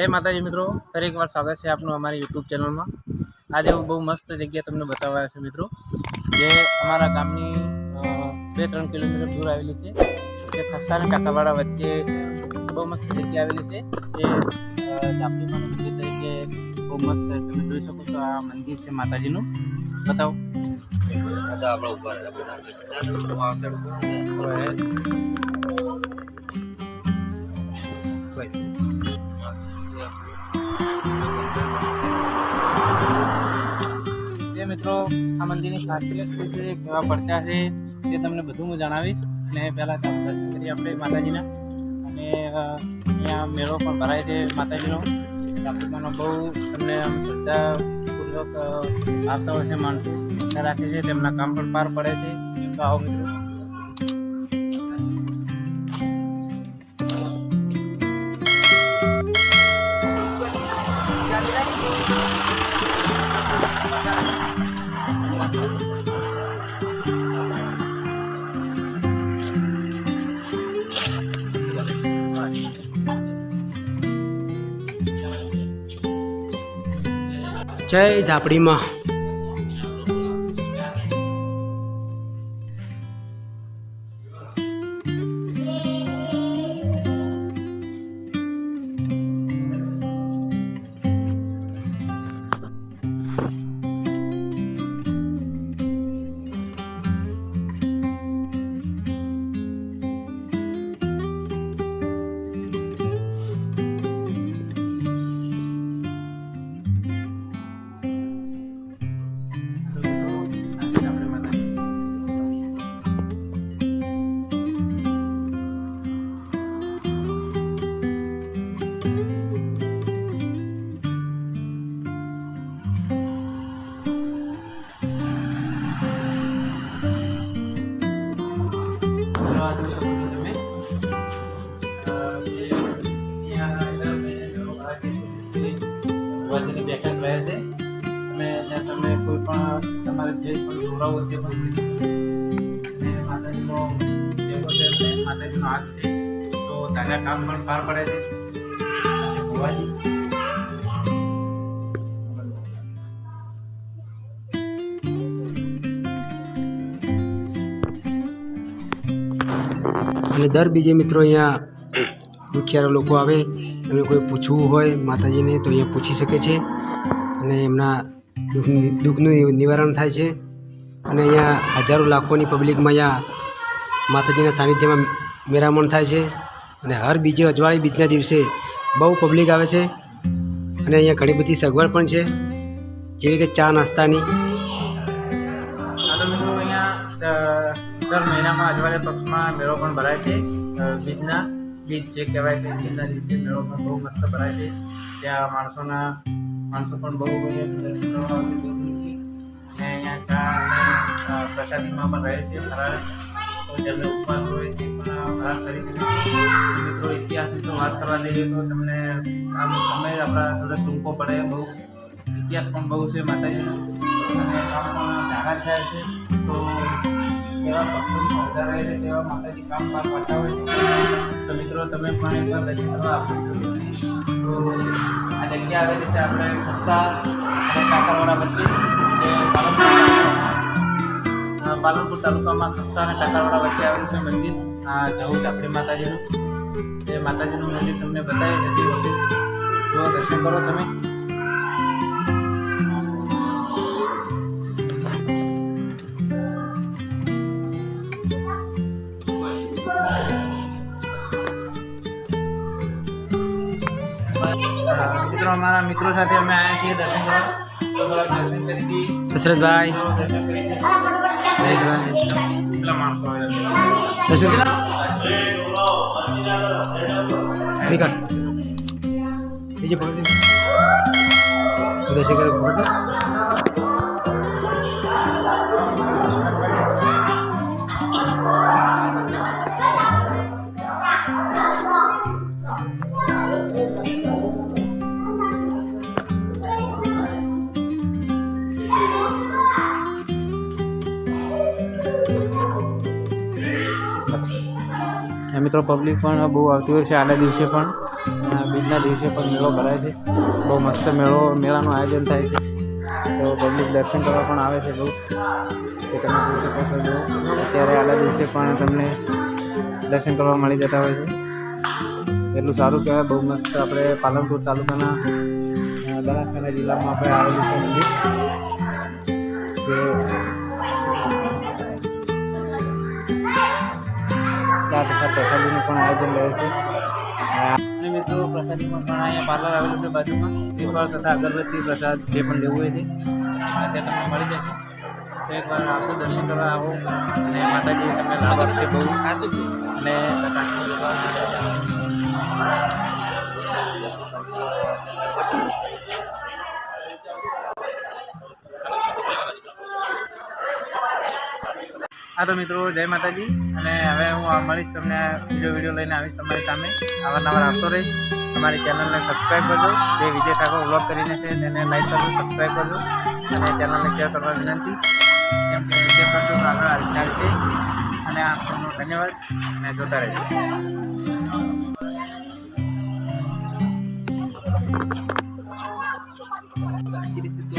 जय माताजी मित्रों, फरी एक बार स्वागत है आपनु हमारी यूट्यूब चैनल में। आज बहु मस्त जगह तमने बताव्या छे मित्रों, जे अमारा गामनी 2-3 किलोमीटर दूर आवेली छे। जे खस्सा ने टाकावाड़ा वच्चे बहु मस्त जगह आवेली छे। जे झापड़ी मानु मंदिर तरीके बहु मस्त तमे जोई शको छो। आ मंदिर छे माताजीनुं। बताओ आता आपड़ा ऊपर मित्रों आ मंदिर की खासियत शू छे, केवा પડતા છે તે તમને બધું હું જણાવીશ। અને પહેલા તો દર્શન કરીએ આપણે માતાજીના। અને અહીંયા મેળો પણ ભરાય છે માતાજીનો। આપણને બહુ તમને આમ શ્રદ્ધાપૂર્વક આવતા હોય છે માણસો, રાખે છે, તેમના કામ પણ પાર પડે છે। તો આવો મિત્રો। जय झापड़ी माँ। બેઠક રહે છે, તમે ત્યાં તમે કોઈ પણ તમારે જે પણ જોડાવો તે પણ માતાજીનો દેવો છે, માતાજીનો હાથ છે, તો તાજા કામ પણ પાર પડે છે। ભુવાજી અને દર બીજે મિત્રો અહીંયા દુખિયારા લોકો આવે, એમને કોઈ પૂછવું હોય માતાજીને તો અહીંયા પૂછી શકે છે અને એમના દુઃખનું નિવારણ થાય છે। અને અહીંયા હજારો લાખોની પબ્લિકમાં અહીંયા માતાજીના સાનિધ્યમાં મેરામણ થાય છે। અને હર બીજે અજવાળી બીજના દિવસે બહુ પબ્લિક આવે છે અને અહીંયા ઘણી બધી સગવડ પણ છે, જેવી કે ચા નાસ્તાની। મિત્રો અહીંયા દર મહિનામાં અજવાળે પક્ષમાં મેળો પણ ભરાય છે। બીજના બીજ જે કહેવાય છે, બીજના દિવસે મેળો પણ બહુ મસ્ત ભરાય છે। ત્યાં માણસો પણ બહુ દર્શન કરવા આવે છે દૂર-દૂરથી। અને અહીંયા ચા અને પ્રસાદીમાં પણ રહે છે ફરાળ, તો જેમને ઉપવાસ હોય તે પણ ફરાળ કરી શકે છે। મિત્રો ઇતિહાસની જો વાત કરવા લઈએ તો તમને આમ સમય આપણા થોડો ટૂંકો પડે, બહુ ઇતિહાસ પણ બહુ છે માતાજીનો અને કામ પણ જાહેર થયા છે। તો કેવા ભક્તોની મજા રહે છે, તેવા માતાજી કામ પાર પાડતા હોય છે। તો મિત્રો તમે પણ એકવાર દર્શન કરવા આપો। તો આ જગ્યા આવેલી છે આપણે ખસ્સા અને કાકરવાડા વચ્ચે, જે પાલનપુર તાલુકામાં ખસ્સા અને કાકરવાડા વચ્ચે આવેલું છે મંદિર। આ જવું ઝાપડી માતાજીનું, એ માતાજીનું મંદિર તમને બતાવી જતી વખતે જો દર્શન કરો તમે। મિત્રો અમારા મિત્રો સાથે અમે આવ્યા છીએ દર્શન કરવા। તો દર્શન કરી દશરથભાઈ, જયેશભાઈ, કેટલા માણસો આવ્યા દર્શન નીકળ બીજે પકડ દર્શન કરે પકડ। મિત્રો પબ્લિક પણ બહુ આવતી હોય છે આગલા દિવસે પણ। બીજ બીજના દિવસે પણ મેળો ભરાય છે. બહુ મસ્ત મેળાનું આયોજન થાય છે. તો પબ્લિક દર્શન કરવા પણ આવે છે બહુ. કે તમે જોઈ શકો છો જો અત્યારે આગલા દિવસે પણ તમને દર્શન કરવા મળી જતા હોય છે. એટલું સારું કહેવાય. બહુ મસ્ત આપણે પાલનપુર તાલુકાના બનાસકાંઠા જિલ્લામાં આપણે આવેલું છે મંદિર. જે ત્યાં તથા પ્રસાદીનું પણ આયોજન રહે છે. અને મિત્રો પ્રસાદીમાં પણ અહીંયા પાર્લર આવેલું છે બાજુમાં. શ્રીફળ તથા અગરબત્તી પ્રસાદ જે પણ લેવું હોય છે ત્યાં તમને મળી જશે. તો એકવાર આવો, દર્શન કરવા આવો અને માતાજી તમને લાભ આપશે બહુ. અને હા તો મિત્રો જય માતાજી. અને હવે હું મળીશ તમને બીજો વિડીયો લઈને આવીશ તમારી સામે. અવારનવાર આવતો રહીશ. તમારી ચેનલને સબસ્ક્રાઈબ કરજો. જે વિજય ઠાકોર વ્લોગ કરીને છે તેને લાઈક કરજો, સબસ્ક્રાઈબ કરજો અને ચેનલને શેર કરવા વિનંતી. કેમ કે શેર કરજો તો આગળ ચાલશે. અને આપનો ધન્યવાદ અને જોતા રહેજો. Jadi situ